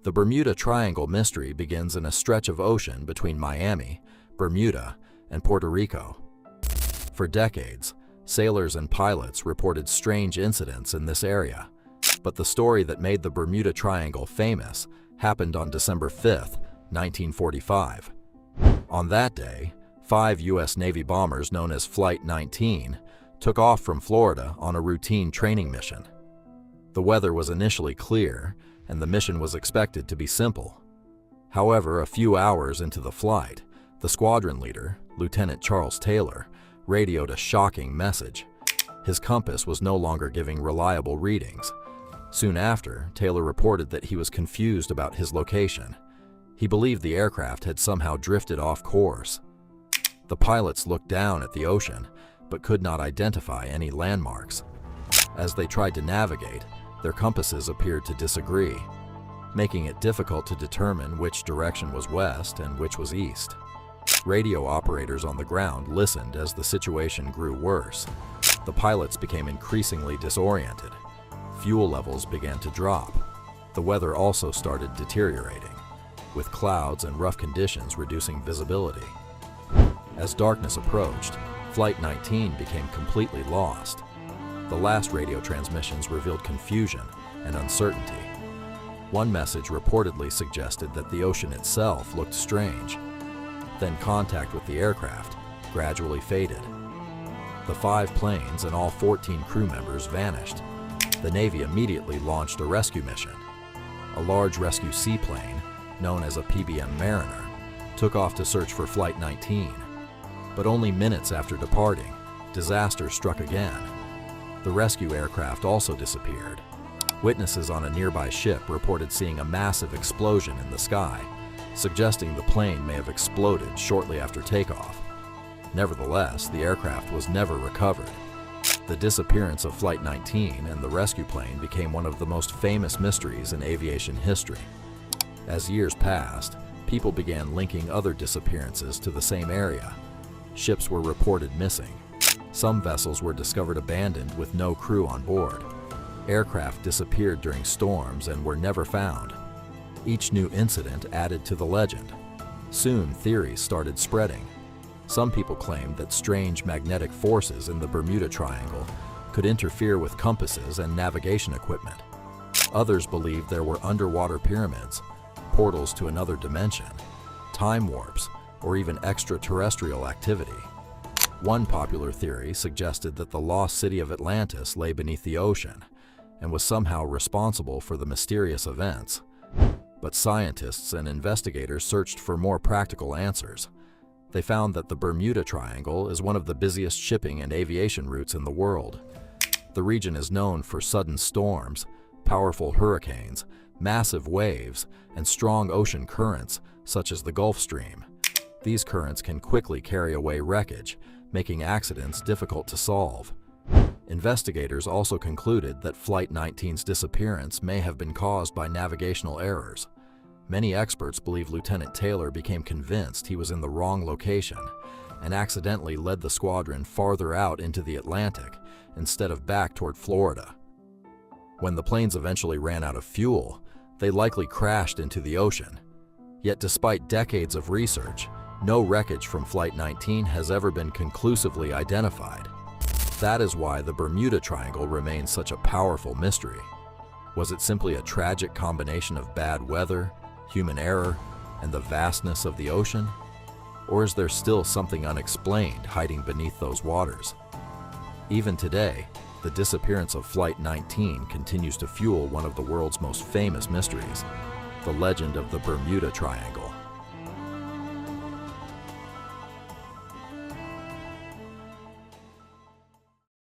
The Bermuda Triangle mystery begins in a stretch of ocean between Miami, Bermuda, and Puerto Rico. For decades, sailors and pilots reported strange incidents in this area, but the story that made the Bermuda Triangle famous happened on December 5, 1945. On that day, 5 U.S. Navy bombers known as Flight 19 took off from Florida on a routine training mission. The weather was initially clear, and the mission was expected to be simple. However, a few hours into the flight, the squadron leader, Lieutenant Charles Taylor, radioed a shocking message. His compass was no longer giving reliable readings. Soon after, Taylor reported that he was confused about his location. He believed the aircraft had somehow drifted off course. The pilots looked down at the ocean, but could not identify any landmarks. As they tried to navigate, their compasses appeared to disagree, making it difficult to determine which direction was west and which was east. Radio operators on the ground listened as the situation grew worse. The pilots became increasingly disoriented. Fuel levels began to drop. The weather also started deteriorating, with clouds and rough conditions reducing visibility. As darkness approached, Flight 19 became completely lost. The last radio transmissions revealed confusion and uncertainty. One message reportedly suggested that the ocean itself looked strange. Then contact with the aircraft gradually faded. The 5 planes and all 14 crew members vanished. The Navy immediately launched a rescue mission. A large rescue seaplane, known as a PBM Mariner, took off to search for Flight 19. But only minutes after departing, disaster struck again. The rescue aircraft also disappeared. Witnesses on a nearby ship reported seeing a massive explosion in the sky, suggesting the plane may have exploded shortly after takeoff. Nevertheless, the aircraft was never recovered. The disappearance of Flight 19 and the rescue plane became one of the most famous mysteries in aviation history. As years passed, people began linking other disappearances to the same area. Ships were reported missing. Some vessels were discovered abandoned with no crew on board. Aircraft disappeared during storms and were never found. Each new incident added to the legend. Soon, theories started spreading. Some people claimed that strange magnetic forces in the Bermuda Triangle could interfere with compasses and navigation equipment. Others believed there were underwater pyramids, portals to another dimension, time warps, or even extraterrestrial activity. One popular theory suggested that the lost city of Atlantis lay beneath the ocean and was somehow responsible for the mysterious events. But scientists and investigators searched for more practical answers. They found that the Bermuda Triangle is one of the busiest shipping and aviation routes in the world. The region is known for sudden storms, powerful hurricanes, massive waves, and strong ocean currents such as the Gulf Stream. These currents can quickly carry away wreckage, making accidents difficult to solve. Investigators also concluded that Flight 19's disappearance may have been caused by navigational errors. Many experts believe Lieutenant Taylor became convinced he was in the wrong location and accidentally led the squadron farther out into the Atlantic instead of back toward Florida. When the planes eventually ran out of fuel, they likely crashed into the ocean. Yet despite decades of research, no wreckage from Flight 19 has ever been conclusively identified. That is why the Bermuda Triangle remains such a powerful mystery. Was it simply a tragic combination of bad weather, human error, and the vastness of the ocean? Or is there still something unexplained hiding beneath those waters? Even today, the disappearance of Flight 19 continues to fuel one of the world's most famous mysteries, the legend of the Bermuda Triangle.